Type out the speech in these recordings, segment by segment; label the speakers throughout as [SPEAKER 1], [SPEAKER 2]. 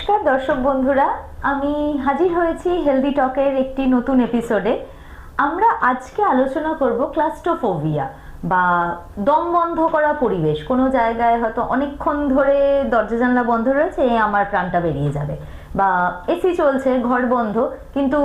[SPEAKER 1] নমস্কার দর্শক বন্ধুরা, আমি হাজির হয়েছি হেলদি টকের একটি নতুন এপিসোডে। আমরা আজকে আলোচনা করব ক্লাস্ট্রোফোবিয়া বা দম বন্ধ করা পরিবেশ। কোনো জায়গায় হয়তো অনেকক্ষণ ধরে দরজা জানলা বন্ধ রয়েছে, আমার প্রাণটা বেরিয়ে যাবে, বা এসি চলছে, ঘর বন্ধ, কিন্তু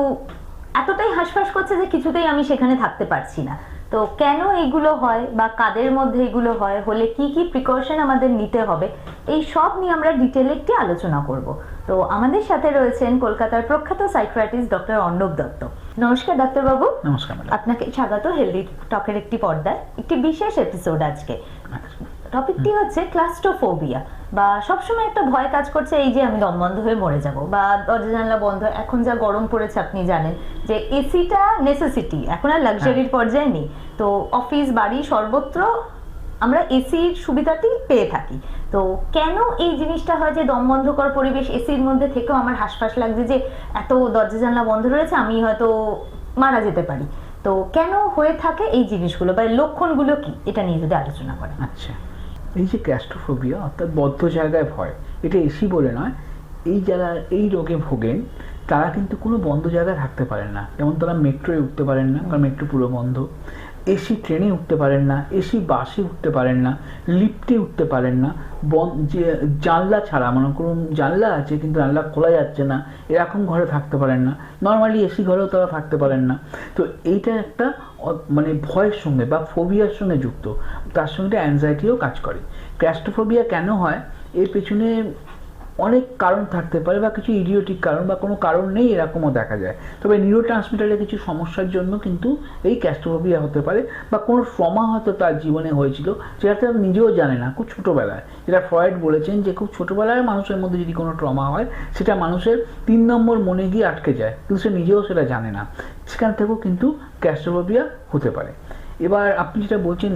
[SPEAKER 1] এতটাই হাঁসফাঁস করছে যে কিছুতেই আমি সেখানে থাকতে পারছি না। তো কেন এইগুলো হয় বা কাদের মধ্যে এগুলো হয়, হলে কি কি প্রিকশন আমাদের নিতে হবে, এই সব নিয়ে আমরা ডিটেলে একটি আলোচনা করব। তো আমাদের সাথে রয়েছেন কলকাতার প্রখ্যাত সাইকিয়াট্রিস্ট ডক্টর অর্ণব দত্ত। নমস্কার ডাক্তারবাবু।
[SPEAKER 2] নমস্কার।
[SPEAKER 1] আপনাকে স্বাগত হেলদি টকের একটি পর্দায় একটি বিশেষ এপিসোড আজকে। টপিকটি হচ্ছে ক্লাস্ট্রোফোবিয়া, বা সবসময় একটা ভয় কাজ করছে এই যে আমি দম বন্ধ হয়ে মরে যাব, বা দরজা জানলা বন্ধ। এখন যা গরম পড়েছে আপনি জানেন যে এসিটা নেসেসিটি, এখন আর লাক্সারির পর্যায়ে নেই। তো অফিস বাড়ি সর্বত্র আমরা এসির সুবিধাটি পেয়ে থাকি। তো কেন এই জিনিসটা হয় যে দম বন্ধ করার পরিবেশ, এসির মধ্যে থেকেও আমার হাঁসফাঁস লাগছে যে এত দরজা জানলা বন্ধ রয়েছে, আমি হয়তো মারা যেতে পারি। তো কেন হয়ে থাকে এই জিনিসগুলো, বা লক্ষণগুলো কি, এটা নিয়ে যদি আলোচনা করেন।
[SPEAKER 2] আচ্ছা, এই যে ক্লাস্ট্রোফোবিয়া অর্থাৎ বদ্ধ জায়গায় ভয়, এটা এসি বলে নয়। যারা এই রোগে ভোগেন তারা কিন্তু কোনো বন্ধ জায়গায় থাকতে পারেন না। যেমন তারা মেট্রোয় উঠতে পারেন না, কারণ মেট্রো পুরো বন্ধ। এসি ট্রেনে উঠতে পারেন না, এসি বাসে উঠতে পারেন না, লিফটে উঠতে পারেন না। যে জানলা ছাড়া, মনে করুন জানলা আছে কিন্তু জানলা খোলা যাচ্ছে না, এরকম ঘরে থাকতে পারেন না। নর্মালি এসি ঘরেও তারা থাকতে পারেন না। তো এইটা একটা মানে ভয়ের সঙ্গে বা ফোবিয়ার সঙ্গে যুক্ত, তার সঙ্গে অ্যাংজাইটিও কাজ করে। ক্লাস্ট্রোফোবিয়া কেন হয়, এর পেছনে অনেক কারণ থাকতে পারে, বা কিছু ইডিওটিক কারণ, বা কোনো কারণ নেই এরকমও দেখা যায়। তবে নিউরোট্রান্সমিটারের কিছু সমস্যার জন্য কিন্তু এই ক্লাস্ট্রোফোবিয়া হতে পারে, বা কোনো ট্রমা হয়তো তার জীবনে হয়েছিল যেটা তার নিজেও জানে না, খুব ছোটোবেলায়। যেটা ফ্রয়েড বলেছেন যে খুব ছোটোবেলায় মানুষের মধ্যে যদি কোনো ট্রমা হয়, সেটা মানুষের 3 নম্বর মনে গিয়ে আটকে যায়, কিন্তু সে নিজেও সেটা জানে না। সেখান থেকেও কিন্তু ক্লাস্ট্রোফোবিয়া হতে পারে। এবার আপনি যেটা বলছেন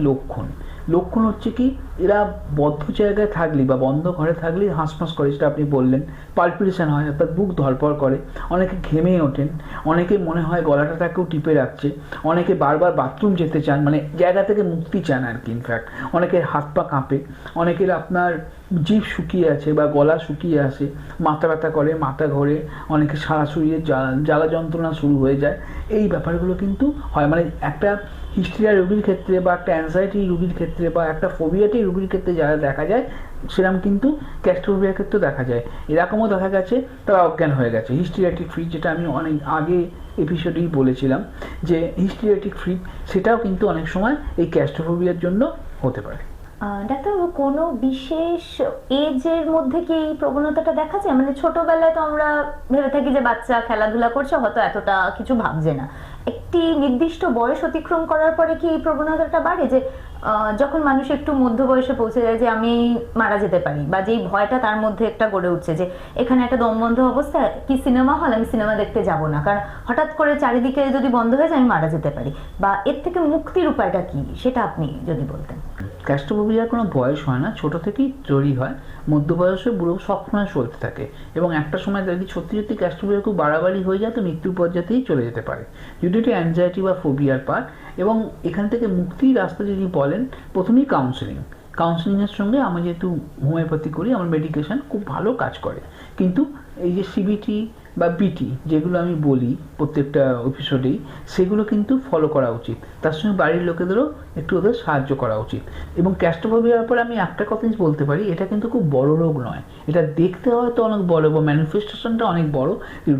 [SPEAKER 2] লক্ষণ হচ্ছে কি, এরা বদ্ধ জায়গায় থাকলে বা বন্ধ ঘরে থাকলেই হাঁসফাঁস করে, যেটা আপনি বললেন। পালপিটেশন হয়, অর্থাৎ বুক ধড়ফড় করে, অনেকে ঘেমে ওঠেন, অনেকে মনে হয় গলাটা তাকেও টিপে রাখছে, অনেকে বারবার বাথরুম যেতে চান, মানে জায়গা থেকে মুক্তি চান আর কি। ইনফ্যাক্ট অনেকের হাত পা কাঁপে, অনেকের আপনার জিভ শুকিয়ে আছে বা গলা শুকিয়ে আসে, মাথা ব্যথা করে, মাথা ঘোরে, অনেকে সারা শরীরে জ্বালা যন্ত্রণা শুরু হয়ে যায়। এই ব্যাপারগুলো কিন্তু হয়, মানে একটা হিস্ট্রিয়া রোগীর ক্ষেত্রে, বা একটা অ্যাংজাইটি রোগীর ক্ষেত্রে, বা একটা ফোবিয়াটি রোগীর ক্ষেত্রে যারা দেখা যায়, সেরকম কিন্তু ক্লাস্ট্রোফোবিয়ার ক্ষেত্রে দেখা যায়। এরকমও দেখা গেছে তারা অজ্ঞান হয়ে গেছে। হিস্ট্রিয়াটিক ফ্রি, যেটা আমি অনেক আগে এপিসোডেই বলেছিলাম যে হিস্ট্রিয়াটিক ফ্রি, সেটাও কিন্তু অনেক সময় এই ক্লাস্ট্রোফোবিয়ার জন্য হতে পারে।
[SPEAKER 1] ডাক্তারবাবু, কোনো বিশেষ এজের মধ্যে কি এই প্রবণতাটা দেখা যায়? মানে ছোটবেলায় তো আমরা ভেবে থাকি যে বাচ্চা খেলাধুলা করছে, হয়তো এতটা কিছু ভাবছে না। একটি নির্দিষ্ট বয়স অতিক্রম করার পরে কি এই প্রবণতাটা বাড়ে, যে যখন মানুষ একটু মধ্য বয়সে পৌঁছে যায় যে আমি মারা যেতে পারি, বা যেই ভয়টা তার মধ্যে একটা গড়ে উঠছে যে এখানে একটা দম বন্ধ অবস্থা, কি সিনেমা হল, আমি সিনেমা দেখতে যাব না, কারণ হঠাৎ করে চারিদিকে যদি বন্ধ হয়ে যায় আমি মারা যেতে পারি, বা এর থেকে মুক্তির উপায়টা কি, সেটা আপনি যদি বলতেন।
[SPEAKER 2] ক্লাস্ট্রোফোবিয়ার কোনো বয়স হয় না, ছোট থেকেই তৈরি হয়। মধ্য বয়সে বুড়ো সবসময় চলতে থাকে, এবং একটা সময় যদি সত্যি ক্লাস্ট্রোফোবিয়া খুব বাড়াবাড়ি হয়ে যায় তো মৃত্যুর পর্যায়েই চলে যেতে পারে, যদি এটি অ্যাংজাইটি বা ফোবিয়ার পার্ট। এবং এখান থেকে মুক্তির রাস্তা যদি বলেন, প্রথমেই কাউন্সেলিংয়ের সঙ্গে আমি যেহেতু হোমিওপ্যাথি করি, আমার মেডিকেশন খুব ভালো কাজ করে। কিন্তু এই যে সিবিটি বা বিটি যেগুলো আমি বলি প্রত্যেকটা এপিসোডেই, সেগুলো কিন্তু ফলো করা উচিত। তার সঙ্গে বাড়ির লোকেদেরও একটু ওদের সাহায্য করা উচিত। এবং ক্লাস্ট্রোফোবিয়ার ব্যাপারে আমি একটা কথা বলতে পারি, এটা কিন্তু খুব বড় রোগ নয়। এটা দেখতে হয়তো অনেক বড়, বা ম্যানিফেস্টেশনটা অনেক বড়,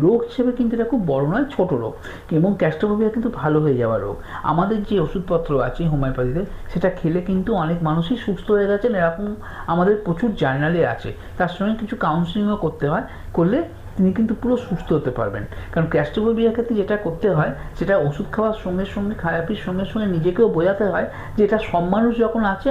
[SPEAKER 2] রোগ হিসেবে কিন্তু এটা খুব বড় নয়, ছোট রোগ। এবং ক্লাস্ট্রোফোবিয়া কিন্তু ভালো হয়ে যাওয়া রোগ। আমাদের যে ওষুধপত্র আছে হোমিওপ্যাথিতে, সেটা খেলে কিন্তু অনেক মানুষই সুস্থ হয়ে গেছেন, এরকম আমাদের প্রচুর জার্নালে আছে। তার সঙ্গে কিছু কাউন্সেলিংও করতে হয়, করলে তিনি কিন্তু পুরো সুস্থ হতে পারবেন। কারণ ক্লাস্ট্রোফোবিয়ার ক্ষেত্রে যেটা করতে হয়, সেটা ওষুধ খাওয়ার সঙ্গে সঙ্গে, থেরাপির সঙ্গে সঙ্গে নিজেকেও বোঝাতে হয় যে এটা সব মানুষ যখন আছে,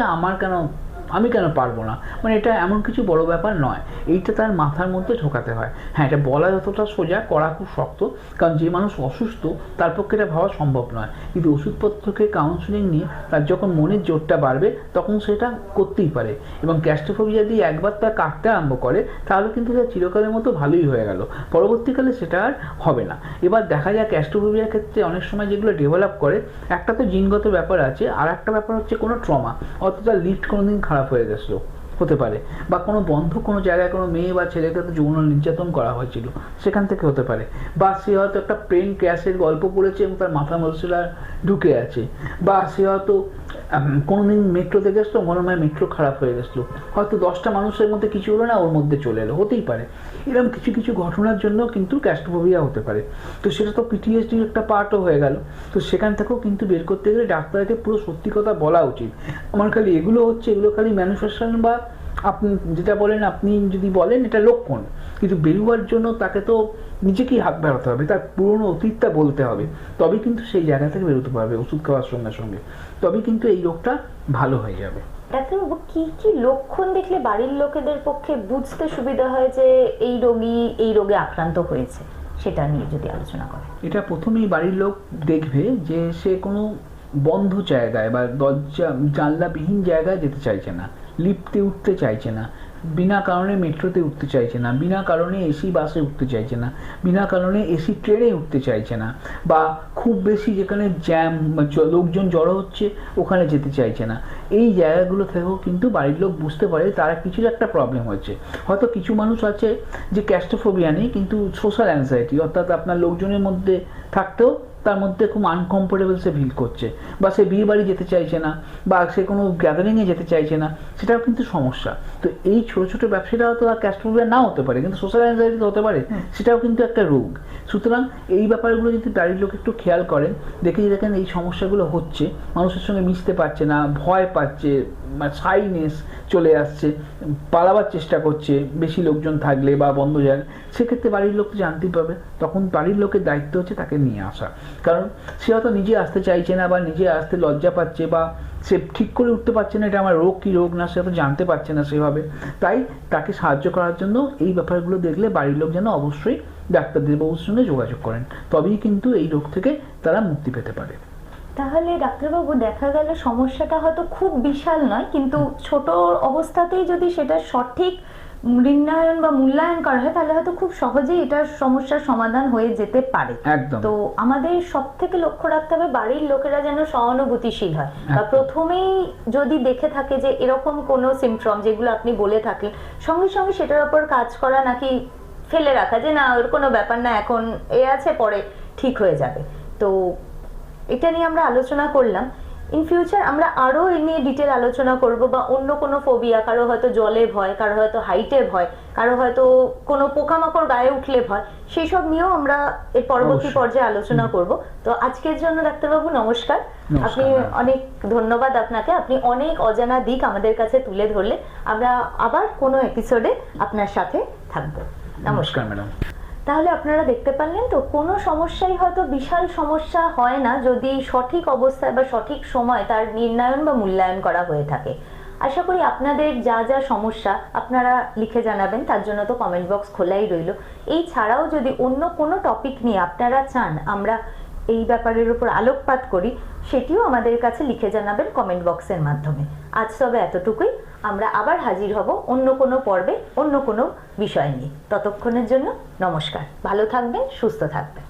[SPEAKER 2] আমি কেন পারবো না, মানে এটা এমন কিছু বড় ব্যাপার নয়। এইটা তার মাথার মধ্যে ঢোকাতে হয়। হ্যাঁ, এটা বলা যতটা সোজা, করা খুব শক্ত, কারণ যে মানুষ অসুস্থ তার পক্ষে এটা ভাবা সম্ভব নয়। কিন্তু ওষুধপত্রকে কাউন্সেলিং নিয়ে তার যখন মনের জোরটা বাড়বে, তখন সেটা করতেই পারে। এবং ক্লাস্ট্রোফোবিয়া দিয়ে একবার তার কাটতে আরম্ভ করে, তাহলে কিন্তু তার চিরকালের মতো ভালোই হয়ে গেল, পরবর্তীকালে সেটা আর হবে না। এবার দেখা যায় ক্লাস্ট্রোফোবিয়ার ক্ষেত্রে অনেক সময় যেগুলো ডেভেলপ করে, একটা তো জিনগত ব্যাপার আছে, আর একটা ব্যাপার হচ্ছে কোনো ট্রমা, অর্থাৎ লিফট কোনোদিন খারাপ হয়ে গেছিলো, হতে পারে, বা কোনো বন্ধ কোনো জায়গায় কোনো মেয়ে বা ছেলেকে তো যৌন নির্যাতন করা হয়েছিল সেখান থেকে হতে পারে, বা সে হয়তো একটা প্লেন ক্র্যাশের গল্প পড়েছে এবং তার মাথা মশলা ঢুকে আছে, বা সে হয়তো কোনোদিন মেট্রোতে গেছিলো, মনে হয় মেট্রো খারাপ হয়ে গেছিলো, হয়তো 10টা মানুষের মধ্যে কিছু হলো না, ওর মধ্যে চলে এলো, হতেই পারে। এরকম কিছু কিছু ঘটনার জন্য কিন্তু ক্লাস্ট্রোফোবিয়া হতে পারে। তো সেটা তো পিটিএসডির একটা পার্টও হয়ে গেল। তো সেখান থেকেও কিন্তু বের করতে গেলে ডাক্তারকে পুরো সত্যি কথা বলা উচিত। আমার খালি এগুলো হচ্ছে, এগুলো খালি ম্যানুফ্যাকচার বা আপনি যেটা বলেন, আপনি যদি বলেন এটা লক্ষণ, কিন্তু বেরোবার জন্য তাকে তো নিজেকেই হাত বাড়াতে হবে, তার পুরনো অতীতটা বলতে হবে, তবেই কিন্তু সেই জায়গা থেকে বেরোতে পারবে ওষুধ খাওয়ার সঙ্গে সঙ্গে, তবেই কিন্তু এই রোগটা ভালো হয়ে যাবে।
[SPEAKER 1] ডাক্তারবাবু, কি কি লক্ষণ দেখলে বাড়ির লোকেদের পক্ষে বুঝতে সুবিধা হয় যে এই রোগী এই রোগে আক্রান্ত হয়েছে, সেটা নিয়ে যদি আলোচনা করেন?
[SPEAKER 2] এটা প্রথমেই বাড়ির লোক দেখবে যে সে কোনো বন্ধ জায়গায় বা দরজা জানলাবিহীন জায়গায় যেতে চাইছে না, লিফটে উঠতে চাইছে না, বিনা কারণে মেট্রোতে উঠতে চাইছে না, বিনা কারণে এসি বাসে উঠতে চাইছে না, বিনা কারণে এসি ট্রেনে উঠতে চাইছে না, বা খুব বেশি যেখানে জ্যাম লোকজন জড়ো হচ্ছে ওখানে যেতে চাইছে না। এই জায়গাগুলো থেকেও কিন্তু বাড়ির লোক বুঝতে পারে তারা কিছুর একটা প্রবলেম হচ্ছে। হয়তো কিছু মানুষ আছে যে ক্লাস্ট্রোফোবিয়া নেই, কিন্তু সোশ্যাল অ্যাংজাইটি, অর্থাৎ আপনার লোকজনের মধ্যে থাকতেও তার মধ্যে খুব আনকমফোর্টেবল সে ফিল করছে, বা সে বিয়ে বাড়ি যেতে চাইছে না, বা সে কোনো গ্যাদারিংয়ে যেতে চাইছে না, সেটাও কিন্তু সমস্যা। তো এই ছোটো ছোটো ব্যবসাটা হয়তো ক্লাস্ট্রোফোবিয়া নাও হতে পারে, কিন্তু সোশ্যাল অ্যাংজাইটি হতে পারে, সেটাও কিন্তু একটা রোগ। সুতরাং এই ব্যাপারগুলো যদি বাড়ির লোক একটু খেয়াল করেন, দেখেন এই সমস্যাগুলো হচ্ছে, মানুষের সঙ্গে মিশতে পারছে না, ভয় পাচ্ছে, শাইনেস চলে আসছে, পালাবার চেষ্টা করছে বেশি লোকজন থাকলে বা বন্ধ জায়গায়, সেক্ষেত্রে বাড়ির লোক তো জানতেই পাবে। তখন বাড়ির লোকের দায়িত্ব হচ্ছে তাকে নিয়ে আসা, কারণ সে হয়তো নিজে আসতে চাইছে না, বা নিজে আসতে লজ্জা পাচ্ছে, বা সে ঠিক করে উঠতে পারছে না এটা আমার রোগ কি রোগ না, সে হয়তো জানতে পারছে না সেভাবে। তাই তাকে সাহায্য করার জন্য এই ব্যাপারগুলো দেখলে বাড়ির লোক যেন অবশ্যই ডাক্তারবাবুর সঙ্গে যোগাযোগ করেন, তবেই কিন্তু এই রোগ থেকে তারা মুক্তি পেতে পারে।
[SPEAKER 1] তাহলে ডাক্তারবাবু, দেখা গেল সমস্যাটা হয়তো খুব বিশাল নয়, কিন্তু ছোট অবস্থাতেই যদি সেটা সঠিক নির্ণয়ন বা মূল্যায়ন করা হয় তাহলে হয়তো খুব সহজেই এটার সমস্যার সমাধান হয়ে যেতে পারে।
[SPEAKER 2] একদম।
[SPEAKER 1] তো আমাদের সব থেকে লক্ষ্য রাখতে হবে বাড়ির লোকেরা যেন সহানুভূতিশীল হয়, বা প্রথমেই যদি দেখে থাকে যে এরকম কোনো সিমটম যেগুলো আপনি বলে থাকেন, সঙ্গে সঙ্গে সেটার উপর কাজ করা, নাকি ফেলে রাখা যে না ওর কোনো ব্যাপার না, এখন এ আছে পরে ঠিক হয়ে যাবে। তো এটা নিয়ে আমরা আলোচনা করলাম। ইন ফিউচার আমরা আরো এ নিয়ে ডিটেল আলোচনা করব, বা অন্য কোনো ফোবিয়া, কারো হয়তো জলে ভয়, কারো হয়তো হাইটে ভয়, কারো হয়তো কোনো পোকামাকড় গায়ে উঠলে ভয়, সেই সব নিয়েও আমরা এর পরবর্তী পর্যায়ে আলোচনা করব। তো আজকের জন্য ডাক্তারবাবু নমস্কার। আপনি অনেক ধন্যবাদ আপনাকে, আপনি অনেক অজানা দিক আমাদের কাছে তুলে ধরলে। আমরা আবার কোনো এপিসোডে আপনার সাথে থাকবো।
[SPEAKER 2] নমস্কার ম্যাডাম।
[SPEAKER 1] তাহলে আপনারা দেখতে পারলেন তো, কোনো সমস্যাই হয়তো বিশাল সমস্যা হয় না যদি সঠিক অবস্থায় বা সঠিক সময় তার নির্ণয়ন বা মূল্যায়ন করা হয়ে থাকে। আশা করি আপনাদের যা যা সমস্যা আপনারা লিখে জানাবেন, তার জন্য তো কমেন্ট বক্স খোলাই রইল। এই ছাড়াও যদি অন্য কোনো টপিক নিয়ে আপনারা চান আমরা এই ব্যাপারের উপর আলোকপাত করি, সেটিও আমাদের কাছে লিখে জানাবেন কমেন্ট বক্সের মাধ্যমে। আজ তবে এতটুকুই, আমরা আবার হাজির হব অন্য কোনো পর্বে অন্য কোনো বিষয় নিয়ে। ততক্ষণের জন্য নমস্কার, ভালো থাকবেন, সুস্থ থাকবেন।